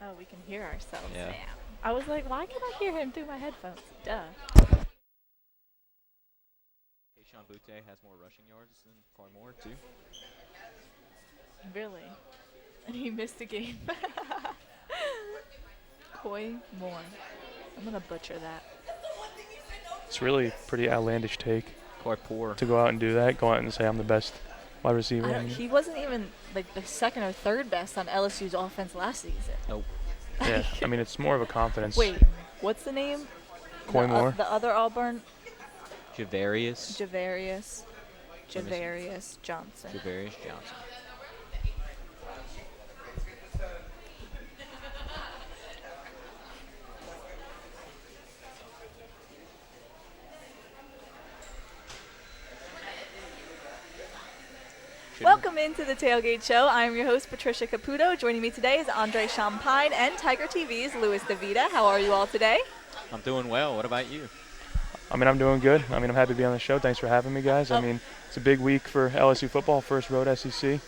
Oh, we can hear ourselves Yeah. now. I was like, why can I hear him through my headphones? Duh. Keishawn Butte has more rushing yards than Coy Moore, too. Really? And he missed a game. Coy Moore. I'm going to butcher that. It's really a pretty outlandish take Coy Poor. to go out and do that. Go out and say I'm the best wide receiver. He wasn't even like the second or third best on LSU's offense last season. Nope. Yeah, I mean it's more of a confidence. Wait, what's the name? Coy Moore. The other Auburn? Javarius. Javarius Johnson. Javarius Johnson. Welcome into the Tailgate Show. I'm your host, Patricia Caputo. Joining me today is Andre Champagne and Tiger TV's Louis DeVita. How are you all today? I'm doing well. What about you? I mean, I'm doing good. I mean, I'm happy to be on the show. Thanks for having me, guys. I mean, it's a big week for LSU football, first road SEC.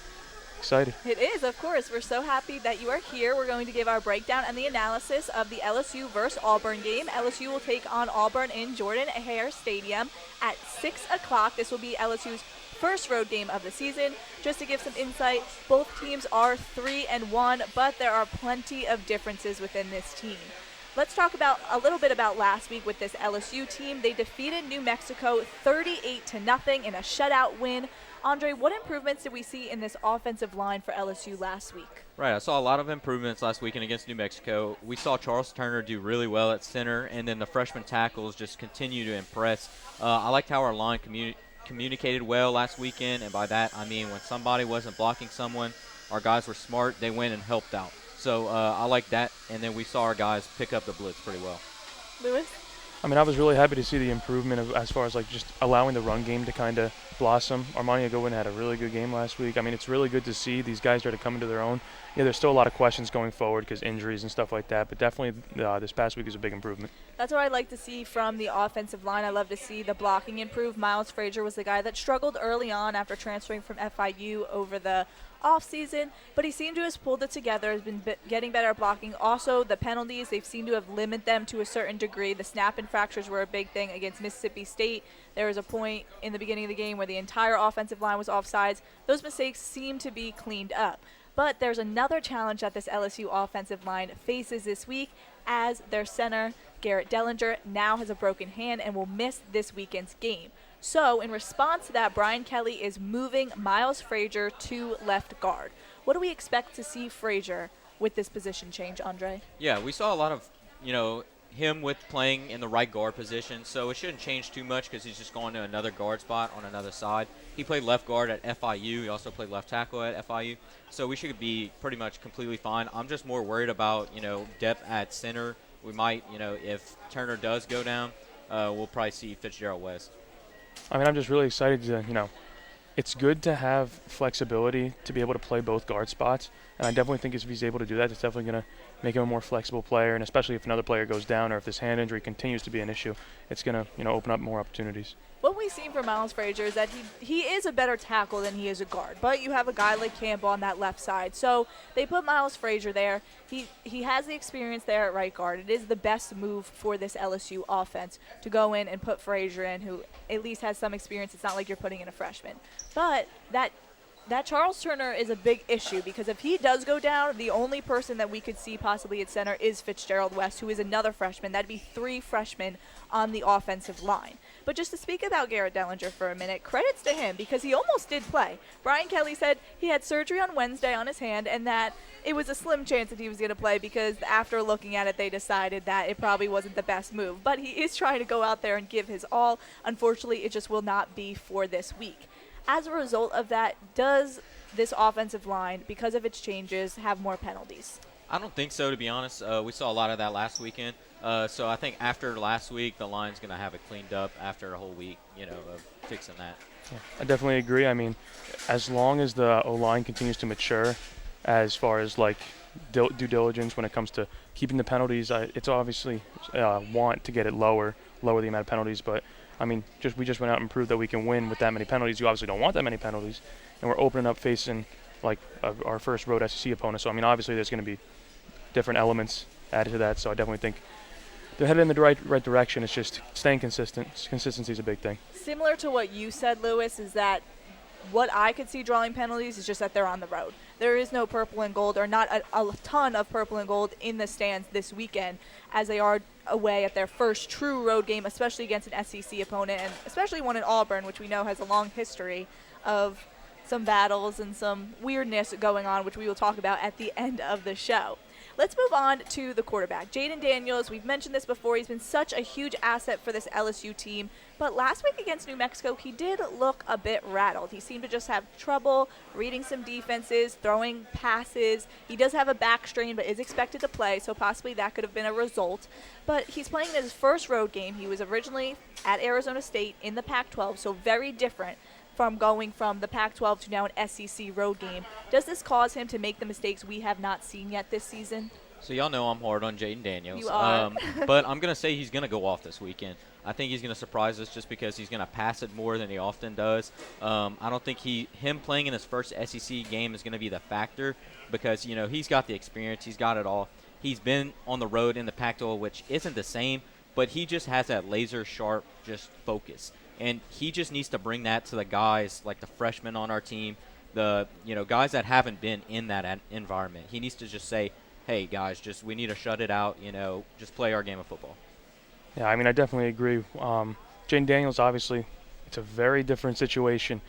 Excited. It is, of course. We're so happy that you are here. We're going to give our breakdown and the analysis of the LSU versus Auburn game. LSU will take on Auburn in Jordan-Hare Stadium at 6 o'clock. This will be LSU's first road game of the season. Just to give some insight, both teams are 3-1, but there are plenty of differences within this team. Let's talk about a little bit about last week with this LSU team. They defeated New Mexico 38-0 in a shutout win. Andre, what improvements did we see in this offensive line for LSU last week? Right, I saw a lot of improvements last weekend against New Mexico. We saw Charles Turner do really well at center, and then the freshman tackles just continue to impress. I liked how our line communicated well last weekend, and by that I mean when somebody wasn't blocking someone, our guys were smart, they went and helped out. So I like that, and then we saw our guys pick up the blitz pretty well. Louis? I mean, I was really happy to see the improvement as far as like just allowing the run game to kind of blossom. Armani Goldman had a really good game last week. I mean, it's really good to see these guys start to come into their own. Yeah, there's still a lot of questions going forward because injuries and stuff like that, but definitely this past week is a big improvement. That's what I like to see from the offensive line. I love to see the blocking improve. Miles Frazier was the guy that struggled early on after transferring from FIU over the offseason, but he seemed to have pulled it together, has been getting better at blocking. Also, the penalties, they've seemed to have limited them to a certain degree. The snap infractions were a big thing against Mississippi State. There was a point in the beginning of the game where the entire offensive line was offsides. Those mistakes seem to be cleaned up. But there's another challenge that this LSU offensive line faces this week, as their center, Garrett Dellinger, now has a broken hand and will miss this weekend's game. So in response to that, Brian Kelly is moving Miles Frazier to left guard. What do we expect to see Frazier with this position change, Andre? Yeah, we saw a lot of, him with playing in the right guard position, so it shouldn't change too much because he's just going to another guard spot on another side. He played left guard at FIU. He also played left tackle at FIU, so we should be pretty much completely fine. I'm just more worried about, depth at center. We might, if Turner does go down, we'll probably see Fitzgerald West. I mean, I'm just really excited to, it's good to have flexibility to be able to play both guard spots. And I definitely think if he's able to do that, it's definitely going to make him a more flexible player. And especially if another player goes down or if this hand injury continues to be an issue, it's going to, open up more opportunities. What we've seen from Miles Frazier is that he is a better tackle than he is a guard. But you have a guy like Campbell on that left side. So they put Miles Frazier there. He has the experience there at right guard. It is the best move for this LSU offense to go in and put Frazier in, who at least has some experience. It's not like you're putting in a freshman. But that Charles Turner is a big issue because if he does go down, the only person that we could see possibly at center is Fitzgerald West, who is another freshman. That'd be 3 freshmen on the offensive line. But just to speak about Garrett Dellinger for a minute, credits to him because he almost did play. Brian Kelly said he had surgery on Wednesday on his hand and that it was a slim chance that he was going to play because after looking at it, they decided that it probably wasn't the best move. But he is trying to go out there and give his all. Unfortunately, it just will not be for this week. As a result of that, does this offensive line, because of its changes, have more penalties? I don't think so, to be honest. We saw a lot of that last weekend. So I think after last week, the line's going to have it cleaned up after a whole week, of fixing that. Yeah, I definitely agree. I mean, as long as the O-line continues to mature as far as, like, due diligence when it comes to keeping the penalties, it's obviously want to get it lower the amount of penalties, but I mean, we just went out and proved that we can win with that many penalties. You obviously don't want that many penalties, and we're opening up facing like our first road SEC opponent. So I mean, obviously there's going to be different elements added to that. So I definitely think they're headed in the right direction. It's just staying consistent. Consistency is a big thing. Similar to what you said, Lewis, is that what I could see drawing penalties is just that they're on the road. There is no purple and gold, or not a ton of purple and gold in the stands this weekend, as they are away at their first true road game, especially against an SEC opponent, and especially one in Auburn, which we know has a long history of some battles and some weirdness going on, which we will talk about at the end of the show. Let's move on to the quarterback. Jayden Daniels, we've mentioned this before, he's been such a huge asset for this LSU team, but last week against New Mexico, he did look a bit rattled. He seemed to just have trouble reading some defenses, throwing passes. He does have a back strain, but is expected to play, so possibly that could have been a result. But he's playing in his first road game. He was originally at Arizona State in the Pac-12, so very different from going from the Pac-12 to now an SEC road game. Does this cause him to make the mistakes we have not seen yet this season? So y'all know I'm hard on Jayden Daniels. You are. But I'm going to say he's going to go off this weekend. I think he's going to surprise us just because he's going to pass it more than he often does. I don't think him playing in his first SEC game is going to be the factor because, he's got the experience. He's got it all. He's been on the road in the Pac-12, which isn't the same, but he just has that laser-sharp just focus. And he just needs to bring that to the guys, like the freshmen on our team, the guys that haven't been in that environment. He needs to just say, hey, guys, we need to shut it out, just play our game of football. Yeah, I mean, I definitely agree. Jayden Daniels, obviously, it's a very different situation.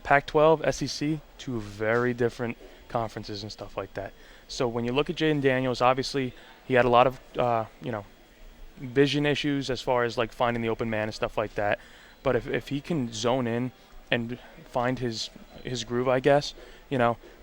Pac-12, SEC, two very different conferences and stuff like that. So when you look at Jayden Daniels, obviously he had a lot of, vision issues as far as like finding the open man and stuff like that. But if he can zone in and find his groove, I guess,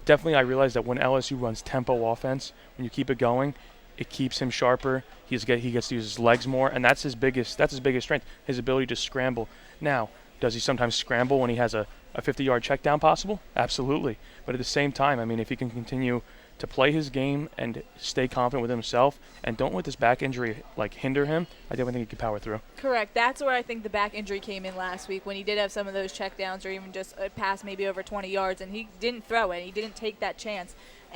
definitely I realize that when LSU runs tempo offense, when you keep it going, it keeps him sharper. He gets to use his legs more, and that's his biggest strength, his ability to scramble. Now, does he sometimes scramble when he has a 50-yard check down possible? Absolutely. But at the same time, I mean, if he can continue to play his game and stay confident with himself and don't let this back injury hinder him, I definitely think he can power through. Correct. That's where I think the back injury came in last week when he did have some of those checkdowns or even just a pass maybe over 20 yards and he didn't throw it. He didn't take that chance.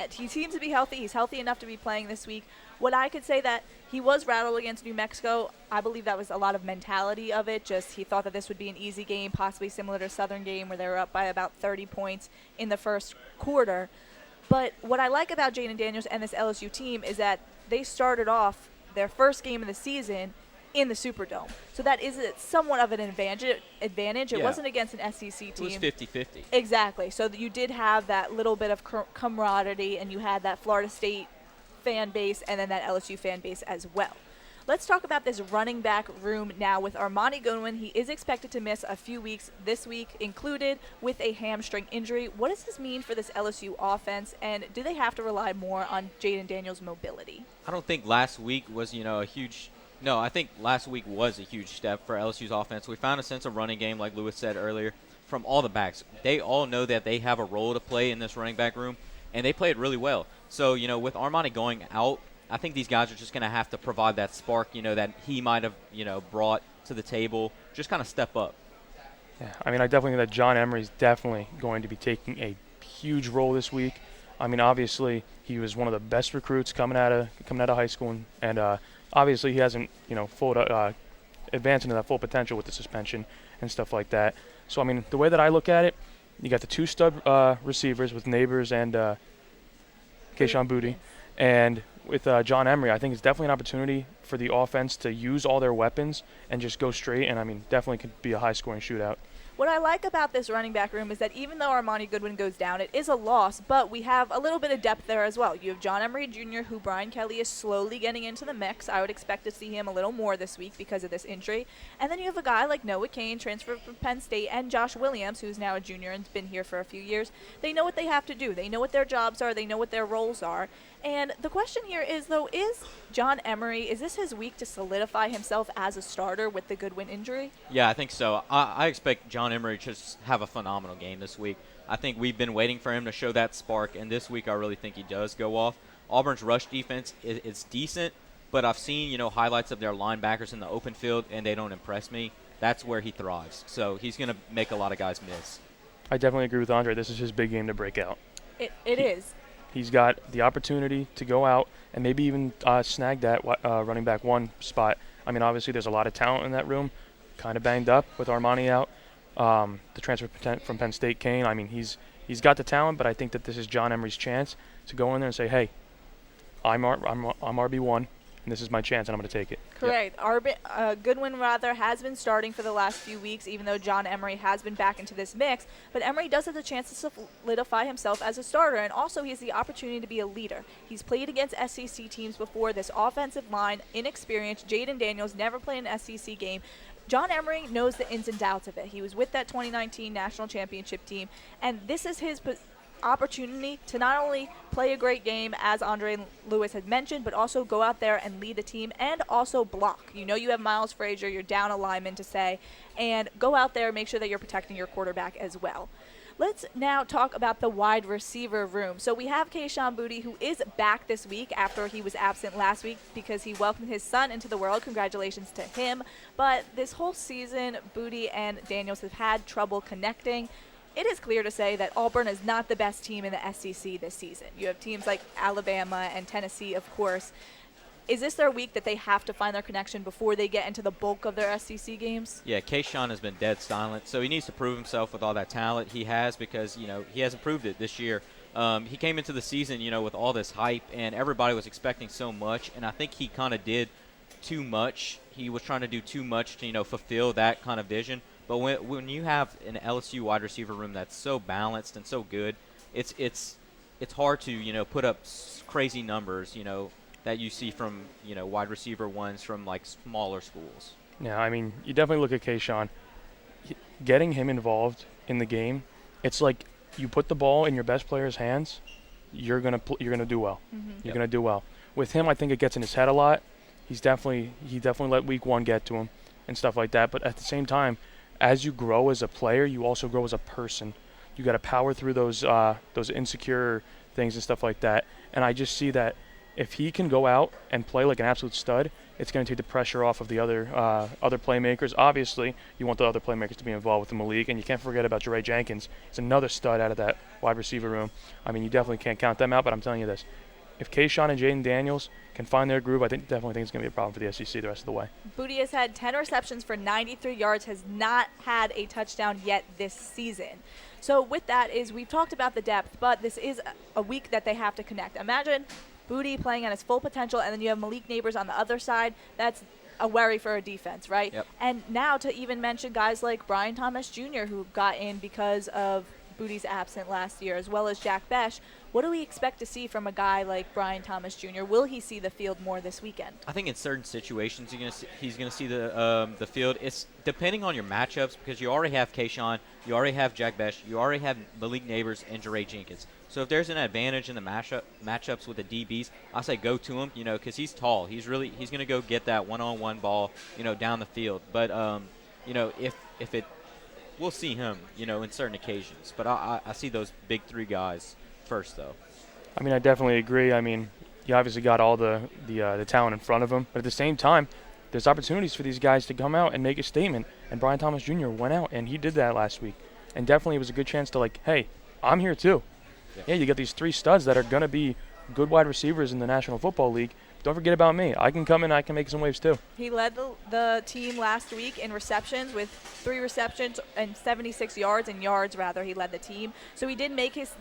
He seems to be healthy. He's healthy enough to be playing this week. What I could say that he was rattled against New Mexico, I believe that was a lot of mentality of it. Just he thought that this would be an easy game, possibly similar to Southern game where they were up by about 30 points in the first quarter. But what I like about Jayden Daniels and this LSU team is that they started off their first game of the season in the Superdome. So that is somewhat of an advantage. It wasn't against an SEC team. It was 50-50. Exactly. So you did have that little bit of camaraderie, and you had that Florida State fan base and then that LSU fan base as well. Let's talk about this running back room now with Armani Goldman. He is expected to miss a few weeks this week, included with a hamstring injury. What does this mean for this LSU offense, and do they have to rely more on Jayden Daniels' mobility? I don't think last week was, a huge – no, I think last week was a huge step for LSU's offense. We found a sense of running game, like Lewis said earlier, from all the backs. They all know that they have a role to play in this running back room, and they played really well. So, with Armani going out, I think these guys are just going to have to provide that spark, that he might have, brought to the table. Just kind of step up. Yeah, I mean, I definitely think that John Emery is definitely going to be taking a huge role this week. I mean, obviously, he was one of the best recruits coming out of high school, and obviously he hasn't, advanced into that full potential with the suspension and stuff like that. So, I mean, the way that I look at it, you got the two stud receivers with Neighbors and Keyshawn Boutte, and with John Emery, I think it's definitely an opportunity for the offense to use all their weapons and just go straight, and, I mean, definitely could be a high-scoring shootout. What I like about this running back room is that even though Armani Goodwin goes down, it is a loss, but we have a little bit of depth there as well. You have John Emery Jr., who Brian Kelly is slowly getting into the mix. I would expect to see him a little more this week because of this injury. And then you have a guy like Noah Cain, transferred from Penn State, and Josh Williams, who's now a junior and has been here for a few years. They know what they have to do. They know what their jobs are. They know what their roles are. And the question here is, though, is John Emery, is this his week to solidify himself as a starter with the Goodwin injury? Yeah, I think so. I expect John Emery to just have a phenomenal game this week. I think we've been waiting for him to show that spark, and this week I really think he does go off. Auburn's rush defense is decent, but I've seen, highlights of their linebackers in the open field, and they don't impress me. That's where he thrives. So he's going to make a lot of guys miss. I definitely agree with Andre. This is his big game to break out. It is. He's got the opportunity to go out and maybe even snag that running back one spot. I mean, obviously there's a lot of talent in that room, kind of banged up with Armani out. The transfer from Penn State, Kane, I mean, he's got the talent, but I think that this is John Emery's chance to go in there and say, hey, I'm RB1, and this is my chance, and I'm going to take it. Correct. Goodwin, has been starting for the last few weeks, even though John Emery has been back into this mix. But Emery does have the chance to solidify himself as a starter, and also he has the opportunity to be a leader. He's played against SEC teams before. This offensive line, inexperienced. Jayden Daniels never played an SEC game. John Emery knows the ins and outs of it. He was with that 2019 national championship team, and this is his opportunity to not only play a great game, as Andre Lewis had mentioned, but also go out there and lead the team and also block. You know you have Miles Frazier, you're down a lineman to say, and go out there and make sure that you're protecting your quarterback as well. Let's now talk about the wide receiver room. So we have Kayshon Boutte, who is back this week after he was absent last week because he welcomed his son into the world. Congratulations to him. But this whole season, Boutte and Daniels have had trouble connecting. It is clear to say that Auburn is not the best team in the SEC this season. You have teams like Alabama and Tennessee, of course. Is this their week that they have to find their connection before they get into the bulk of their SEC games? Yeah, Kayshon has been dead silent, so he needs to prove himself with all that talent he has because, he hasn't proved it this year. He came into the season, with all this hype, and everybody was expecting so much, and I think he kind of did too much. He was trying to do too much to, fulfill that kind of vision. But when you have an LSU wide receiver room that's so balanced and so good, it's hard to put up crazy numbers that you see from wide receiver ones from like smaller schools. Yeah, I mean, you definitely look at Kayshon. Getting him involved in the game, it's like you put the ball in your best player's hands, you're gonna do well. Mm-hmm. You're gonna do well. With him, I think it gets in his head a lot. He definitely let week one get to him and stuff like that. But at the same time, as you grow as a player, you also grow as a person. You got to power through those insecure things and stuff like that. And I just see that if he can go out and play like an absolute stud, it's going to take the pressure off of the other playmakers. Obviously, you want the other playmakers to be involved with the Malik, and you can't forget about Jare Jenkins. He's another stud out of that wide receiver room. I mean, you definitely can't count them out, but I'm telling you this. If Kayshon and Jayden Daniels can find their groove, I definitely think it's going to be a problem for the SEC the rest of the way. Boutte has had 10 receptions for 93 yards, has not had a touchdown yet this season. So with that we've talked about the depth, but this is a week that they have to connect. Imagine Boutte playing at his full potential, and then you have Malik Neighbors on the other side. That's a worry for a defense, right? Yep. And now to even mention guys like Brian Thomas Jr., who got in because of Boutte's absent last year, as well as Jack Besh. What do we expect to see from a guy like Brian Thomas Jr.? Will he see the field more this weekend? I think in certain situations he's going to see the field. It's depending on your matchups because you already have Kayshon, you already have Jack Besh, you already have Malik Neighbors and Jare Jenkins. So if there's an advantage in the matchups with the DBs, I say go to him, because he's tall. He's going to go get that one-on-one ball, down the field. But if it we'll see him, in certain occasions. But I see those big three guys first, though. I mean, I definitely agree. I mean, you obviously got all the talent in front of him. But at the same time, there's opportunities for these guys to come out and make a statement. And Brian Thomas Jr. went out, and he did that last week. And definitely it was a good chance to, hey, I'm here too. Yeah, you got these three studs that are going to be good wide receivers in the National Football League. Don't forget about me. I can come in. I can make some waves too. He led the team last week in receptions with 3 receptions and 76 yards. He led the team. So he did make his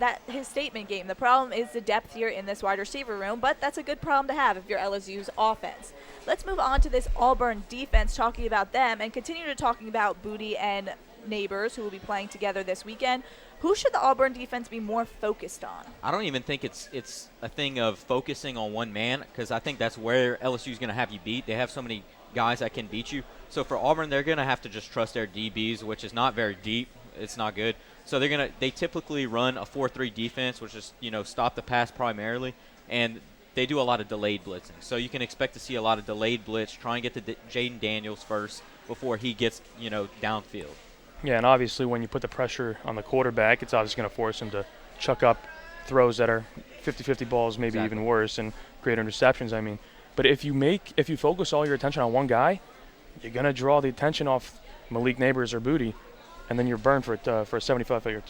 statement game. The problem is the depth here in this wide receiver room, but that's a good problem to have if you're LSU's offense. Let's move on to this Auburn defense, talking about them, and continue to talking about Boutte and Neighbors, who will be playing together this weekend. Who should the Auburn defense be more focused on? I don't even think it's a thing of focusing on one man because I think that's where LSU is going to have you beat. They have so many guys that can beat you. So for Auburn, they're going to have to just trust their DBs, which is not very deep. It's not good. So they typically run a 4-3 defense, which is stop the pass primarily, and they do a lot of delayed blitzing. So you can expect to see a lot of delayed blitz. Try and get to Jayden Daniels first before he gets downfield. Yeah, and obviously when you put the pressure on the quarterback, it's obviously going to force him to chuck up throws that are 50-50 balls, maybe even worse, and create interceptions. I mean, but if you focus all your attention on one guy, you're going to draw the attention off Malik Neighbors or Boutte, and then you're burned for a 75-yard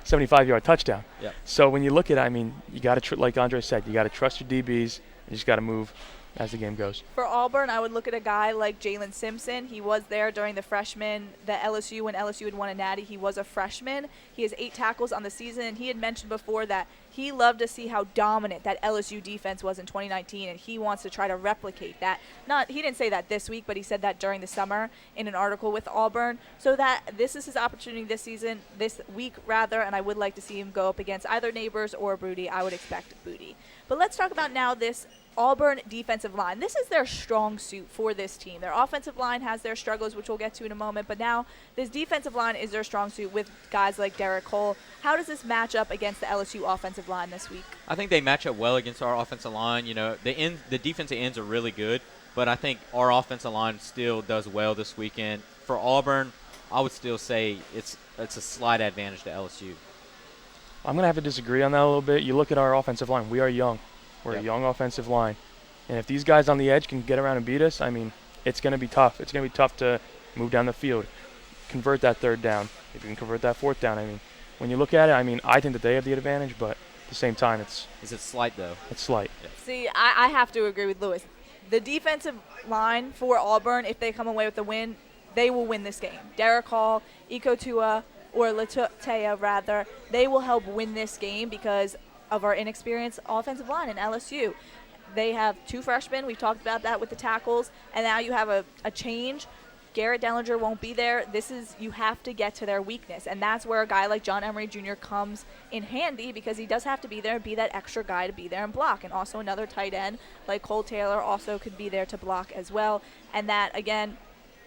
75-yard touchdown. Yep. So when you look at it, I mean, you got to, like Andre said, you got to trust your DBs. You just got to move as the game goes. For Auburn, I would look at a guy like Jalen Simpson. He was there during the LSU when LSU had won a natty. He was a freshman. He has 8 tackles on the season, and he had mentioned before that he loved to see how dominant that LSU defense was in 2019, and he wants to try to replicate that. He didn't say that this week, but he said that during the summer in an article with Auburn. So that this is his opportunity this week, and I would like to see him go up against either Neighbors or Booty. I would expect Booty. But let's talk about now this Auburn defensive line. This is their strong suit for this team. Their offensive line has their struggles, which we'll get to in a moment, but now this defensive line is their strong suit with guys like Derek Cole. How does this match up against the LSU offensive line this week? I think they match up well against our offensive line. You know, the defensive ends are really good, but I think our offensive line still does well this weekend. For Auburn, I would still say it's a slight advantage to LSU. I'm going to have to disagree on that a little bit. You look at our offensive line. We are young. We're Yep. a young offensive line. And if these guys on the edge can get around and beat us, I mean, it's going to be tough. It's going to be tough to move down the field, convert that third down, if you can convert that fourth down. I mean, when you look at it, I mean, I think that they have the advantage, but at the same time, Is it slight, though? it's slight. See, I have to agree with Lewis. The defensive line for Auburn, if they come away with the win, they will win this game. Derek Hall, Iko Tua, or Latea, rather, they will help win this game because of our inexperienced offensive line in LSU. They have 2 freshmen. We've talked about that with the tackles. And now you have a change. Garrett Dellinger won't be there. You have to get to their weakness. And that's where a guy like John Emery Jr. comes in handy because he does have to be there and be that extra guy to be there and block. And also another tight end like Cole Taylor also could be there to block as well. And that, again,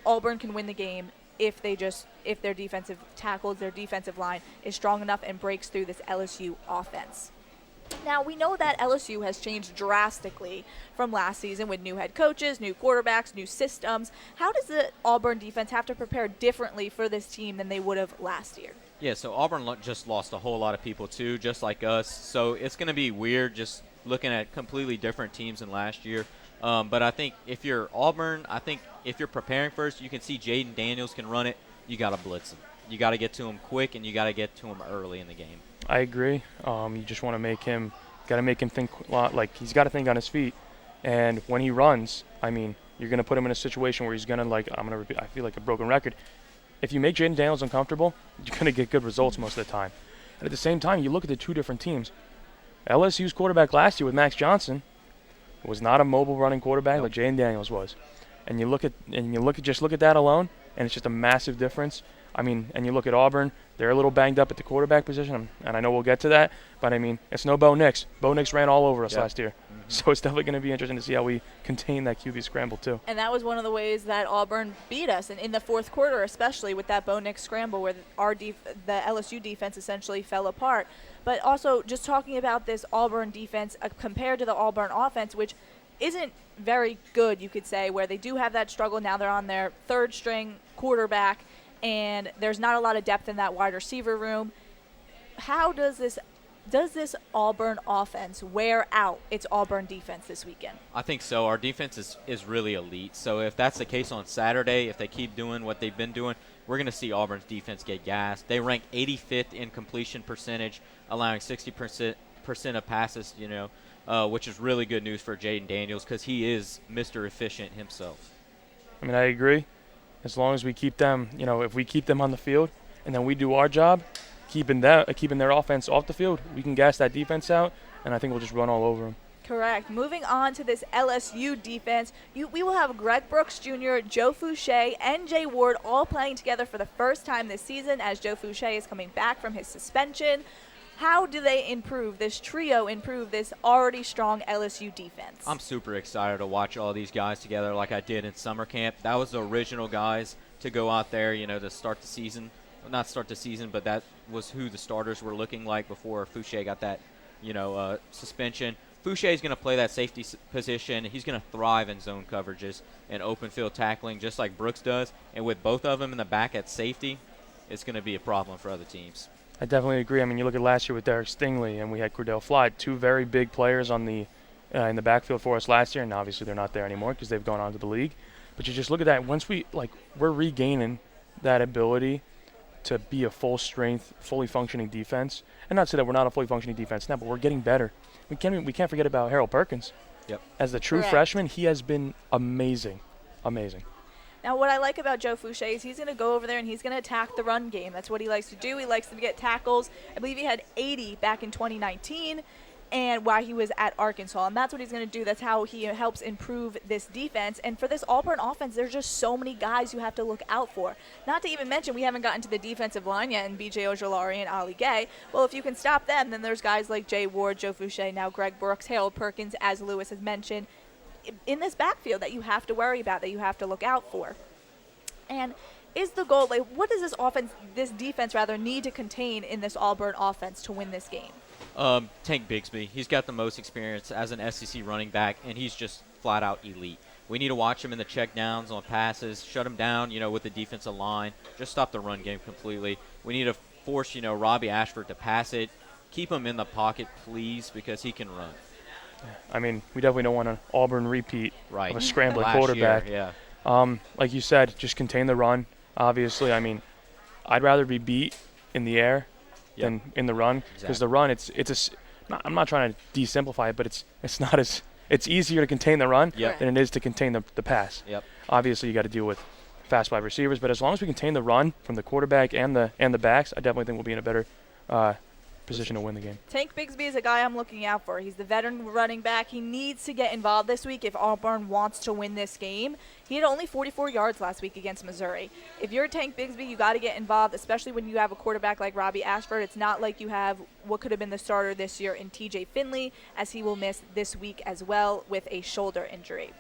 Auburn can win the game if their defensive tackles, their defensive line is strong enough and breaks through this LSU offense. Now, we know that LSU has changed drastically from last season with new head coaches, new quarterbacks, new systems. How does the Auburn defense have to prepare differently for this team than they would have last year? Yeah, so Auburn just lost a whole lot of people, too, just like us. So it's going to be weird just looking at completely different teams than last year. But I think if you're Auburn, if you're preparing first, you can see Jayden Daniels can run it. You got to blitz him. You got to get to him quick, and you got to get to him early in the game. I agree. You just want to make him think a lot. Like, he's got to think on his feet. And when he runs, I mean, you're going to put him in a situation where he's going to, I feel like a broken record. If you make Jayden Daniels uncomfortable, you're going to get good results most of the time. And at the same time, you look at the 2 different teams. LSU's quarterback last year with Max Johnson was not a mobile running quarterback like Jayden Daniels was. And you look at that alone, and it's just a massive difference. I mean, and you look at Auburn, they're a little banged up at the quarterback position, and I know we'll get to that, but I mean, it's no Bo Nix. Bo Nix ran all over us last year. Mm-hmm. So it's definitely going to be interesting to see how we contain that QB scramble, too. And that was one of the ways that Auburn beat us, and in the fourth quarter, especially with that Bo Nix scramble where the LSU defense essentially fell apart. But also, just talking about this Auburn defense compared to the Auburn offense, which isn't very good, you could say, where they do have that struggle. Now they're on their 3rd-string quarterback, and there's not a lot of depth in that wide receiver room. How does this Auburn offense wear out its Auburn defense this weekend? I think so. Our defense is really elite. So if that's the case on Saturday, if they keep doing what they've been doing, we're going to see Auburn's defense get gassed. They rank 85th in completion percentage, allowing 60% of passes, which is really good news for Jayden Daniels because he is Mr. Efficient himself. I mean, I agree. As long as we keep them, if we keep them on the field and then we do our job, keeping their offense off the field, we can gas that defense out, and I think we'll just run all over them. Correct. Moving on to this LSU defense, we will have Greg Brooks Jr., Joe Fouché, and Jay Ward all playing together for the first time this season as Joe Fouché is coming back from his suspension. How do they improve this already strong LSU defense? I'm super excited to watch all these guys together like I did in summer camp. That was the original guys to go out there, to start the season. Well, not start the season, but that was who the starters were looking like before Fouché got that, suspension. Fouché is going to play that safety position. He's going to thrive in zone coverages and open field tackling just like Brooks does. And with both of them in the back at safety, it's going to be a problem for other teams. I definitely agree. I mean, you look at last year with Derek Stingley, and we had Cordell Floyd, 2 very big players on the in the backfield for us last year, and obviously they're not there anymore because they've gone on to the league. But you just look at that. Once we're regaining that ability to be a full strength, fully functioning defense. And not to say that we're not a fully functioning defense now, but we're getting better. We can't forget about Harold Perkins. Yep. As the true Correct. freshman, he has been amazing. Amazing. Now, what I like about Joe Fouché is he's going to go over there and he's going to attack the run game. That's what he likes to do. He likes to get tackles. I believe he had 80 back in 2019 and while he was at Arkansas. And that's what he's going to do. That's how he helps improve this defense. And for this Auburn offense, there's just so many guys you have to look out for. Not to even mention, we haven't gotten to the defensive line yet, and B.J. Ojolari and Ali Gay. Well, if you can stop them, then there's guys like Jay Ward, Joe Fouché, now Greg Brooks, Harold Perkins, as Lewis has mentioned, in this backfield that you have to worry about, that you have to look out for. And is the goal, like, what does this defense need to contain in this Auburn offense to win this game? Tank Bigsby. He's got the most experience as an SEC running back, and he's just flat out elite. We need to watch him in the check downs on passes, shut him down, with the defensive line, just stop the run game completely. We need to force, Robbie Ashford to pass it. Keep him in the pocket, please, because he can run. I mean, we definitely don't want an Auburn repeat Right. of a scrambling Last quarterback. year, yeah. Like you said, just contain the run. Obviously, I mean, I'd rather be beat in the air than in the run, because the run, I'm not trying to de-simplify it, but it's easier to contain the run than it is to contain the pass. Yep. Obviously, you got to deal with fast wide receivers, but as long as we contain the run from the quarterback and the backs, I definitely think we'll be in a better position to win the game. Tank Bigsby is a guy I'm looking out for. He's the veteran running back. He needs to get involved this week if Auburn wants to win this game. He had only 44 yards last week against Missouri. If you're Tank Bigsby, you got to get involved, especially when you have a quarterback like Robbie Ashford. It's not like you have what could have been the starter this year in TJ Finley, as he will miss this week as well with a shoulder injury.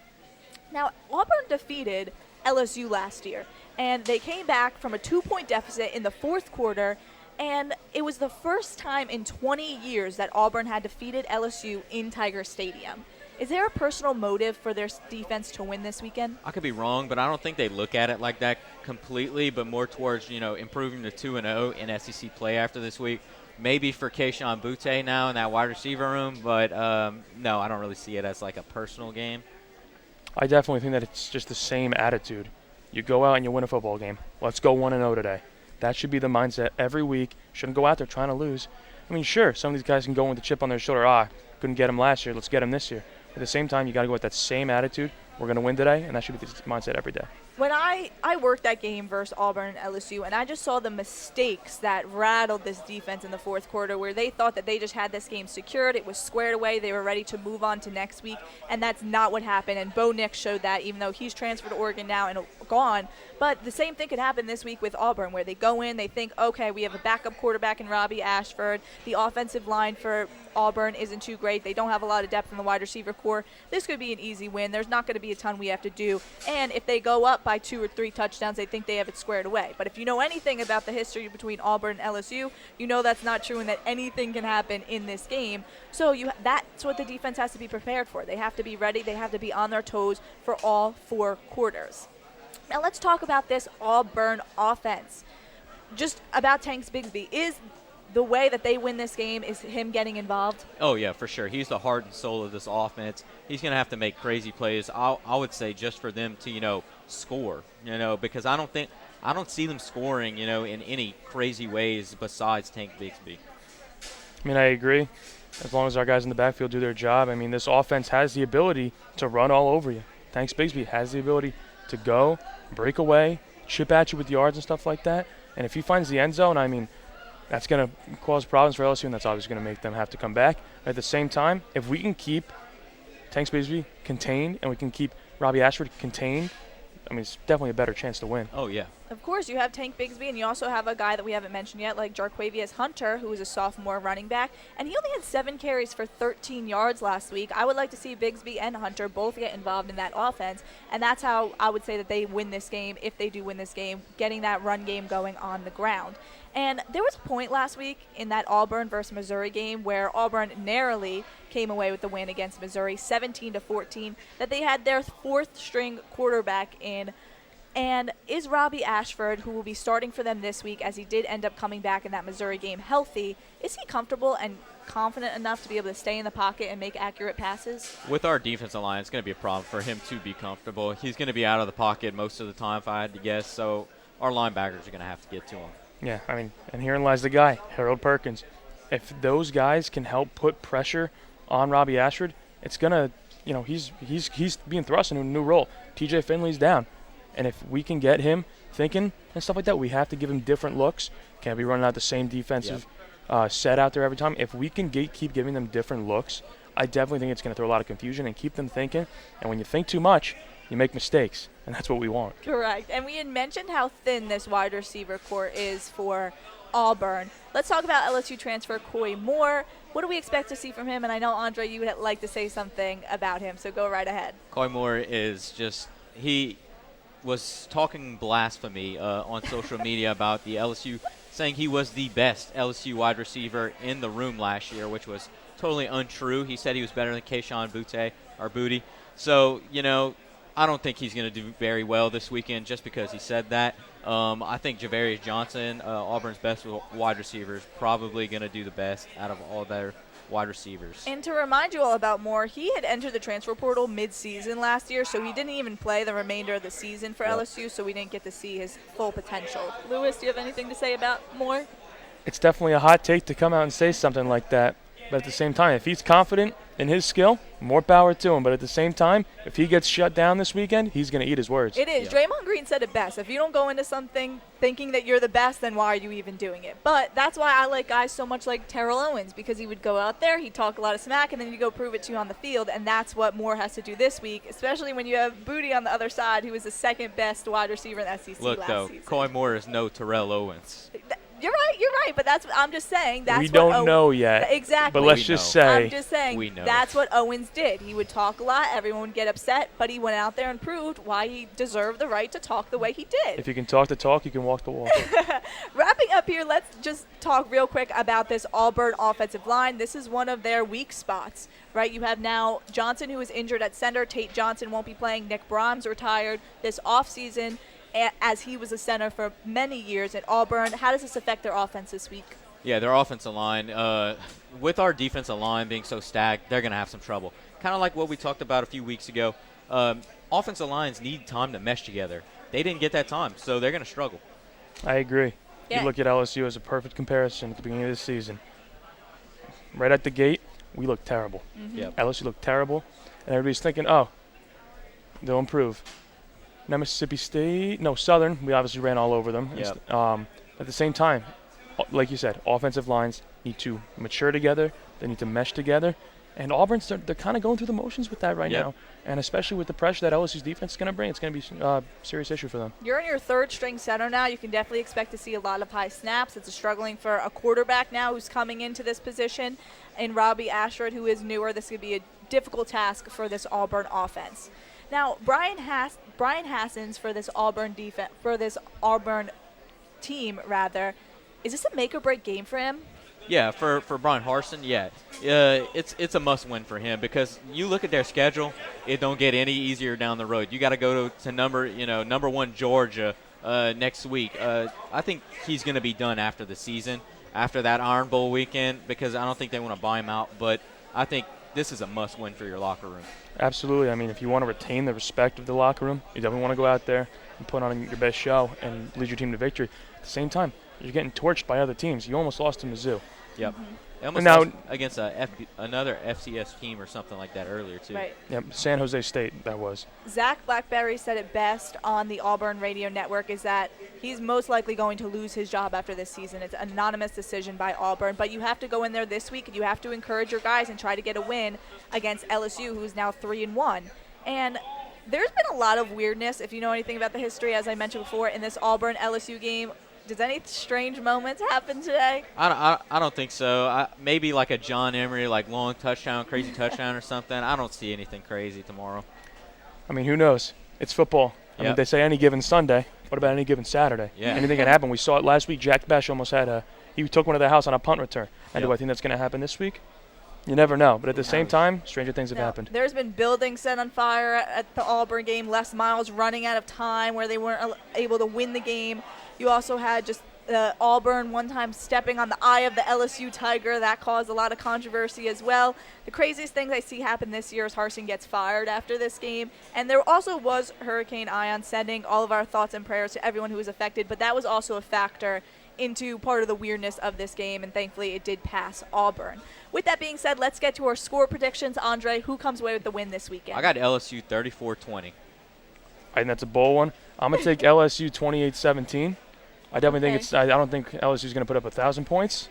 Now, Auburn defeated LSU last year, and they came back from a 2-point deficit in the fourth quarter. And it was the first time in 20 years that Auburn had defeated LSU in Tiger Stadium. Is there a personal motive for their defense to win this weekend? I could be wrong, but I don't think they look at it like that completely, but more towards, improving to 2-0 in SEC play after this week. Maybe for Keyshawn Butte now in that wide receiver room, but no, I don't really see it as like a personal game. I definitely think that it's just the same attitude. You go out and you win a football game. Let's go 1-0 today. That should be the mindset every week. Shouldn't go out there trying to lose. I mean, sure, some of these guys can go with the chip on their shoulder. Couldn't get him last year. Let's get him this year. At the same time, you got to go with that same attitude. We're going to win today, and that should be the mindset every day. When I worked that game versus Auburn and LSU, and I just saw the mistakes that rattled this defense in the fourth quarter, where they thought that they just had this game secured. It was squared away. They were ready to move on to next week, and that's not what happened. And Bo Nix showed that, even though he's transferred to Oregon now and gone. But the same thing could happen this week with Auburn, where they go in, they think, okay, we have a backup quarterback in Robbie Ashford. The offensive line for Auburn isn't too great. They don't have a lot of depth in the wide receiver core. This could be an easy win. There's not going to be a ton we have to do. And if they go up by 2 or 3 touchdowns, they think they have it squared away. But if you know anything about the history between Auburn and LSU, you know that's not true and that anything can happen in this game. So that's what the defense has to be prepared for. They have to be ready. They have to be on their toes for all 4 quarters. Now let's talk about this Auburn offense. Just about Tank Bigsby. Is the way that they win this game is him getting involved? Oh, yeah, for sure. He's the heart and soul of this offense. He's going to have to make crazy plays, I would say, just for them to, score, because I don't see them scoring, in any crazy ways besides Tank Bigsby. I mean, I agree. As long as our guys in the backfield do their job, I mean, this offense has the ability to run all over you. Tank Bigsby has the ability to go, break away, chip at you with yards and stuff like that. And if he finds the end zone, I mean, that's going to cause problems for LSU, and that's obviously going to make them have to come back. At the same time, if we can keep Tank Bigsby contained and we can keep Robbie Ashford contained, I mean, it's definitely a better chance to win. Oh, yeah. Of course, you have Tank Bigsby, and you also have a guy that we haven't mentioned yet, like Jarquavius Hunter, who is a sophomore running back, and he only had 7 carries for 13 yards last week. I would like to see Bigsby and Hunter both get involved in that offense, and that's how I would say that they win this game, if they do win this game, getting that run game going on the ground. And there was a point last week in that Auburn versus Missouri game where Auburn narrowly came away with the win against Missouri, 17-14, that they had their 4th-string quarterback in. And is Robbie Ashford, who will be starting for them this week, as he did end up coming back in that Missouri game healthy, is he comfortable and confident enough to be able to stay in the pocket and make accurate passes? With our defensive line, it's going to be a problem for him to be comfortable. He's going to be out of the pocket most of the time, if I had to guess, so our linebackers are going to have to get to him. Yeah, I mean, and herein lies the guy, Harold Perkins. If those guys can help put pressure on Robbie Ashford, it's gonna, he's being thrust into a new role. TJ Finley's down, and if we can get him thinking and stuff like that, we have to give him different looks. Can't be running out the same defensive set out there every time. If we can keep giving them different looks, I definitely think it's going to throw a lot of confusion and keep them thinking. And when you think too much, you make mistakes, and that's what we want. Correct. And we had mentioned how thin this wide receiver core is for Auburn. Let's talk about LSU transfer Coy Moore. What do we expect to see from him? And I know, Andre, you would like to say something about him, so go right ahead. Coy Moore is just – he was talking blasphemy on social media about the LSU, saying he was the best LSU wide receiver in the room last year, which was totally untrue. He said he was better than Kayshon Boutte. So, I don't think he's going to do very well this weekend just because he said that. I think Javarius Johnson, Auburn's best wide receiver, is probably going to do the best out of all their wide receivers. And to remind you all about Moore, he had entered the transfer portal mid-season last year, so he didn't even play the remainder of the season for LSU, so we didn't get to see his full potential. Lewis, do you have anything to say about Moore? It's definitely a hot take to come out and say something like that. But at the same time, if he's confident in his skill, more power to him. But at the same time, if he gets shut down this weekend, he's going to eat his words. It is. Yeah. Draymond Green said it best. If you don't go into something thinking that you're the best, then why are you even doing it? But that's why I like guys so much like Terrell Owens, because he would go out there, he'd talk a lot of smack, and then he'd go prove it to you on the field. And that's what Moore has to do this week, especially when you have Booty on the other side, who was the second best wide receiver in the SEC Look, last though, season. Coy Moore is no Terrell Owens. You're right, but I'm just saying that's we don't know yet. Exactly. But let's just say. I'm just saying that's what Owens did. He would talk a lot, everyone would get upset, but he went out there and proved why he deserved the right to talk the way he did. If you can talk the talk, you can walk the walk. Wrapping up here, let's just talk real quick about this Auburn offensive line. This is one of their weak spots, right? You have now Johnson, who is injured at center. Tate Johnson won't be playing. Nick Brahms retired this offseason, as he was a center for many years at Auburn. How does this affect their offense this week? Yeah, their offensive line, with our defensive line being so stacked, they're going to have some trouble. Kind of like what we talked about a few weeks ago. Offensive lines need time to mesh together. They didn't get that time, so they're going to struggle. I agree. Yeah. You look at LSU as a perfect comparison at the beginning of the season. Right at the gate, we looked terrible. Mm-hmm. Yep. LSU looked terrible, and everybody's thinking, oh, they'll improve. Now Mississippi State, Southern, we obviously ran all over them. Yep. At the same time, like you said, offensive lines need to mature together. They need to mesh together. And Auburn's, they're kind of going through the motions with that right now. And especially with the pressure that LSU's defense is going to bring, it's going to be a serious issue for them. You're in your third string center now. You can definitely expect to see a lot of high snaps. It's struggling for a quarterback now who's coming into this position. And Robbie Ashford, who is newer, this could be a difficult task for this Auburn offense. Now, Brian Hassens for this Auburn team, is this a make or break game for him? Yeah, for Brian Harsin, it's a must win for him because you look at their schedule, it don't get any easier down the road. You got to go to number one Georgia next week. I think he's going to be done after the season, after that Iron Bowl weekend, because I don't think they want to buy him out. But I think this is a must win for your locker room. Absolutely. I mean, if you want to retain the respect of the locker room, you definitely want to go out there and put on your best show and lead your team to victory. At the same time, you're getting torched by other teams. You almost lost to Mizzou. Yep. Mm-hmm. They almost lost against another FCS team or something like that earlier, too. Right. Yep, San Jose State, that was. Zach Blackberry said it best on the Auburn radio network is that he's most likely going to lose his job after this season. It's an anonymous decision by Auburn, but you have to go in there this week and you have to encourage your guys and try to get a win against LSU, who's now 3-1. And there's been a lot of weirdness, if you know anything about the history, as I mentioned before, in this Auburn-LSU game. Does any strange moments happen today? I don't think so. Maybe like a John Emery, long touchdown, crazy touchdown or something. I don't see anything crazy tomorrow. I mean, who knows? It's football. I mean, they say any given Sunday. What about any given Saturday? Yeah. Anything can happen. We saw it last week. Jack Besh almost had he took one of their house on a punt return. And do I think that's going to happen this week? You never know. But at the same time, stranger things have happened. There's been buildings set on fire at the Auburn game. Les Miles running out of time where they weren't able to win the game. You also had just Auburn one time stepping on the eye of the LSU Tiger. That caused a lot of controversy as well. The craziest things I see happen this year is Harsin gets fired after this game. And there also was Hurricane Ion, sending all of our thoughts and prayers to everyone who was affected. But that was also a factor into part of the weirdness of this game, and thankfully it did pass Auburn. With that being said, let's get to our score predictions. Andre, who comes away with the win this weekend? I got LSU 34-20. I think that's a bold one. I'm gonna take LSU 28-17. I definitely think it's. I don't think LSU is gonna put up 1,000 points.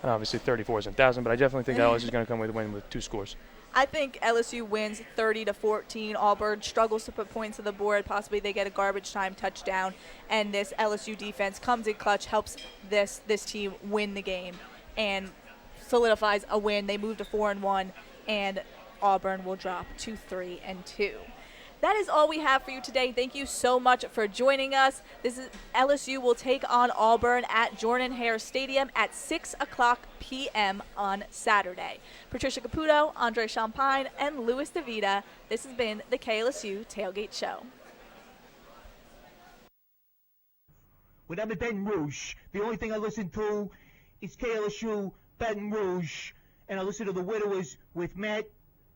And obviously 34 isn't 1,000, but I definitely think LSU is gonna come with a win with 2 scores. I think LSU wins 30-14. Auburn struggles to put points on the board. Possibly they get a garbage time touchdown, and this LSU defense comes in clutch, helps this team win the game, and solidifies a win. They move to 4-1, and Auburn will drop to 3-2. That is all we have for you today. Thank you so much for joining us. This is LSU will take on Auburn at Jordan-Hare Stadium at 6:00 p.m. on Saturday. Patricia Caputo, Andre Champagne, and Louis DeVita. This has been the KLSU Tailgate Show. When I'm in Baton Rouge, the only thing I listen to is KLSU Baton Rouge, and I listen to The Widowers with Matt